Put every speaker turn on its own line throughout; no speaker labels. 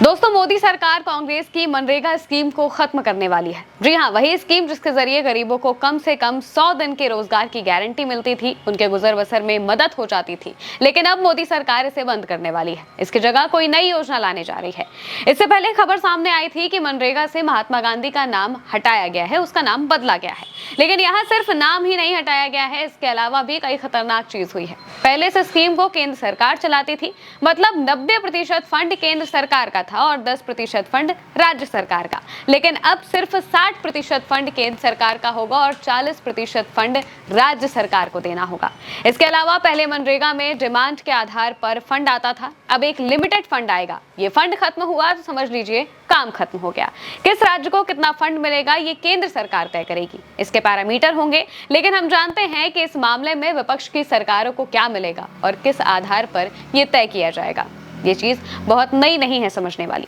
दोस्तों, मोदी सरकार कांग्रेस की मनरेगा स्कीम को खत्म करने वाली है। जी हां, वही स्कीम जिसके जरिए गरीबों को कम से कम 100 दिन के रोजगार की गारंटी मिलती थी, उनके गुजर बसर में मदद हो जाती थी। लेकिन अब मोदी सरकार इसे बंद करने वाली है। इसकी जगह कोई नई योजना लाने जा रही है। इससे पहले खबर सामने आई थी कि मनरेगा से महात्मा गांधी का नाम हटाया गया है, उसका नाम बदला गया है। लेकिन यहाँ सिर्फ नाम ही नहीं हटाया गया है, इसके अलावा भी कई खतरनाक चीज हुई है। पहले इस स्कीम को केंद्र सरकार चलाती थी, मतलब 90% फंड केंद्र सरकार का था और 10% फंड राज्य सरकार का। लेकिन अब सिर्फ 60% फंड केंद्र सरकार का होगा और 40% फंड राज्य सरकार को देना होगा। इसके अलावा पहले मनरेगा में डिमांड के आधार पर फंड आता था, अब एक लिमिटेड फंड आएगा। ये फंड खत्म हुआ तो समझ लीजिए काम खत्म हो गया। किस राज्य को कितना फंड मिलेगा ये केंद्र सरकार तय करेगी, इसके पैरामीटर होंगे। लेकिन हम जानते हैं कि इस मामले में विपक्ष की सरकारों को क्या मिलेगा और किस आधार पर यह तय किया जाएगा। ये चीज बहुत नई नहीं है, समझने वाली।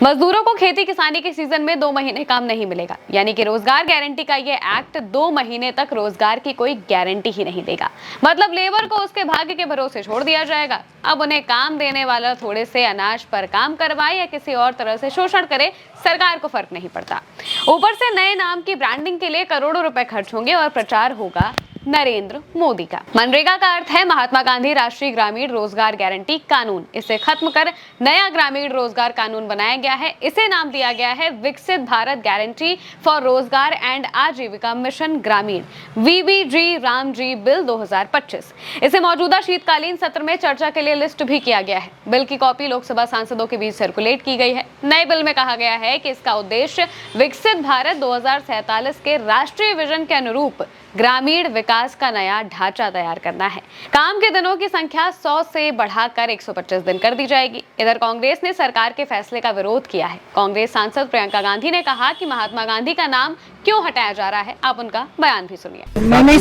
मजदूरों को खेती किसानी के सीजन में 2 महीने काम नहीं मिलेगा, यानी कि रोजगार गारंटी का ये एक्ट 2 महीने तक रोजगार की कोई गारंटी ही नहीं देगा। मतलब लेबर को उसके भाग्य के भरोसे छोड़ दिया जाएगा। अब उन्हें काम देने वाला थोड़े से अनाज पर काम करवाए या किसी और तरह से शोषण करे, सरकार को फर्क नहीं पड़ता। ऊपर से नए नाम की ब्रांडिंग के लिए करोड़ों रुपए खर्च होंगे और प्रचार होगा नरेंद्र मोदी का। मनरेगा का अर्थ है महात्मा गांधी राष्ट्रीय ग्रामीण रोजगार गारंटी कानून। इसे खत्म कर नया ग्रामीण रोजगार कानून बनाया गया है। इसे नाम दिया गया है विकसित भारत गारंटी फॉर रोजगार एंड आजीविका मिशन ग्रामीण, VBG रामजी बिल 2025। इसे मौजूदा शीतकालीन सत्र में चर्चा के लिए लिस्ट भी किया गया है। बिल की कॉपी लोकसभा सांसदों के बीच सर्कुलेट की गई है। नए बिल में कहा गया है कि इसका उद्देश्य विकसित भारत 2047 के राष्ट्रीय विजन के अनुरूप ग्रामीण विकास का नया ढांचा तैयार करना है। काम के दिनों की संख्या 100 से बढ़ाकर 125 दिन कर दी जाएगी। इधर कांग्रेस ने सरकार के फैसले का विरोध किया है। कांग्रेस सांसद प्रियंका गांधी ने कहा कि महात्मा गांधी का नाम क्यों हटाया जा रहा है। आप उनका बयान भी सुनिए।
मैं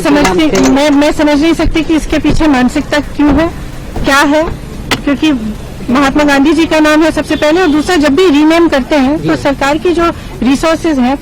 समझ नहीं सकती कि इसके पीछे मानसिकता क्यों है, क्या है। क्योंकि महात्मा गांधी जी का नाम है सबसे पहले, और दूसरा जब भी रीनेम करते हैं तो सरकार की जो रिसोर्सेज हैं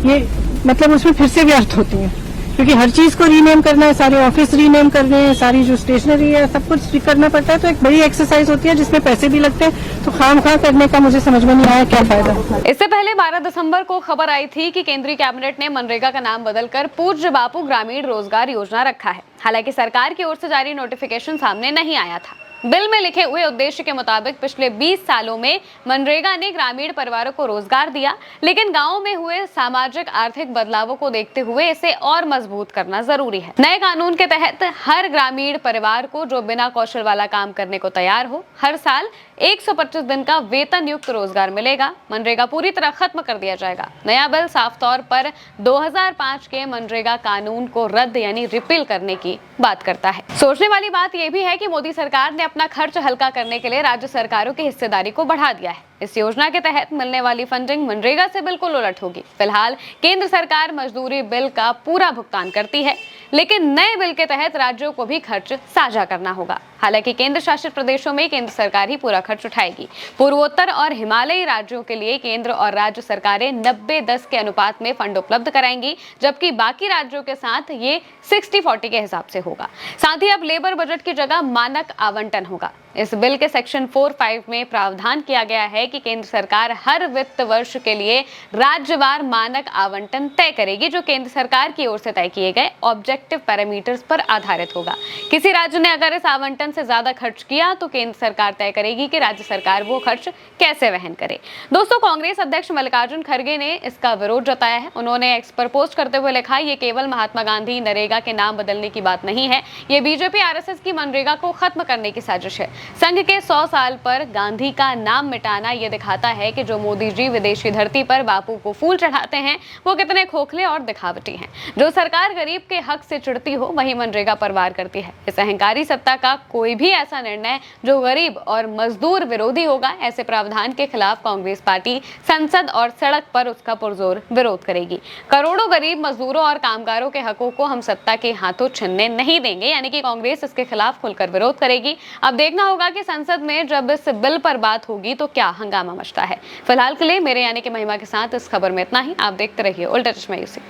ये मतलब उसमें फिर से व्यर्थ होती हैं, क्योंकि हर चीज को रीनेम करना है, सारे ऑफिस रीनेम करने हैं, सारी जो स्टेशनरी है सब कुछ करना पड़ता है। तो एक बड़ी एक्सरसाइज होती है जिसमें पैसे भी लगते हैं, तो खामखा करने का मुझे समझ में नहीं आया क्या फायदा।
इससे पहले 12 दिसंबर को खबर आई थी कि केंद्रीय कैबिनेट ने मनरेगा का नाम बदलकर पूज्य बापू ग्रामीण रोजगार योजना रखा है। हालांकि सरकार की ओर से जारी नोटिफिकेशन सामने नहीं आया था। बिल में लिखे हुए उद्देश्य के मुताबिक पिछले 20 सालों में मनरेगा ने ग्रामीण परिवारों को रोजगार दिया, लेकिन गांवों में हुए सामाजिक आर्थिक बदलावों को देखते हुए इसे और मजबूत करना जरूरी है। नए कानून के तहत हर ग्रामीण परिवार को जो बिना कौशल वाला काम करने को तैयार हो, हर साल 125 दिन का वेतन युक्त रोजगार मिलेगा। मनरेगा पूरी तरह खत्म कर दिया जाएगा। नया बिल साफ तौर पर 2005 के मनरेगा कानून को रद्द यानी रिपील करने की बात करता है। सोचने वाली बात यह भी है कि मोदी सरकार ने अपना खर्च हल्का करने के लिए राज्य सरकारों की हिस्सेदारी को बढ़ा दिया है। इस योजना के तहत मिलने वाली फंडिंग मनरेगा से बिल्कुल उलट होगी। फिलहाल केंद्र सरकार मजदूरी बिल का पूरा भुगतान करती है, लेकिन नए बिल के तहत राज्यों को भी खर्च साझा करना होगा। हालांकि केंद्र शासित प्रदेशों में केंद्र सरकार ही पूरा खर्च उठाएगी। पूर्वोत्तर और हिमालयी राज्यों के लिए केंद्र और राज्य सरकारें 90-10 के अनुपात में फंड उपलब्ध कराएंगी, जबकि बाकी राज्यों के साथ ये 60-40 के हिसाब से होगा। साथ ही अब लेबर बजट की जगह मानक आवंटन होगा। इस बिल के सेक्शन 4(5) में प्रावधान किया गया है कि केंद्र सरकार हर वित्त वर्ष के लिए राज्यवार मानक आवंटन तय करेगी, जो केंद्र सरकार की ओर से तय किए गए ऑब्जेक्टिव पैरामीटर्स पर आधारित होगा। किसी राज्य ने अगर इस आवंटन से ज्यादा खर्च किया तो केंद्र सरकार तय करेगी कि राज्य सरकार वो खर्च कैसे वहन करे। दोस्तों, कांग्रेस अध्यक्ष मल्लिकार्जुन खड़गे ने इसका विरोध जताया है। उन्होंने एक्स पर पोस्ट करते हुए लिखा, ये केवल महात्मा गांधी नरेगा के नाम बदलने की बात नहीं है, ये बीजेपी RSS की मनरेगा को खत्म करने की साजिश है। संघ के 100 साल पर गांधी का नाम मिटाना यह दिखाता है कि जो मोदी जी विदेशी धरती पर बापू को फूल चढ़ाते हैं वो कितने खोखले और दिखावटी हैं। जो सरकार गरीब के हक से चिढ़ती हो वही मनरेगा पर वार करती है। इस अहंकारी सत्ता का कोई भी ऐसा निर्णय जो गरीब और मजदूर विरोधी होगा, ऐसे प्रावधान के खिलाफ कांग्रेस पार्टी संसद और सड़क पर उसका पुरजोर विरोध करेगी। करोड़ों गरीब मजदूरों और कामगारों के हकों को हम सत्ता के हाथों छीनने नहीं देंगे, यानी कि कांग्रेस इसके खिलाफ खुलकर विरोध करेगी। अब देखना होगा कि संसद में जब इस बिल पर बात होगी तो क्या हंगामा मचता है। फिलहाल के लिए मेरे यानी कि महिमा के साथ इस खबर में इतना ही। आप देखते रहिए उल्टा चश्मा यूसी।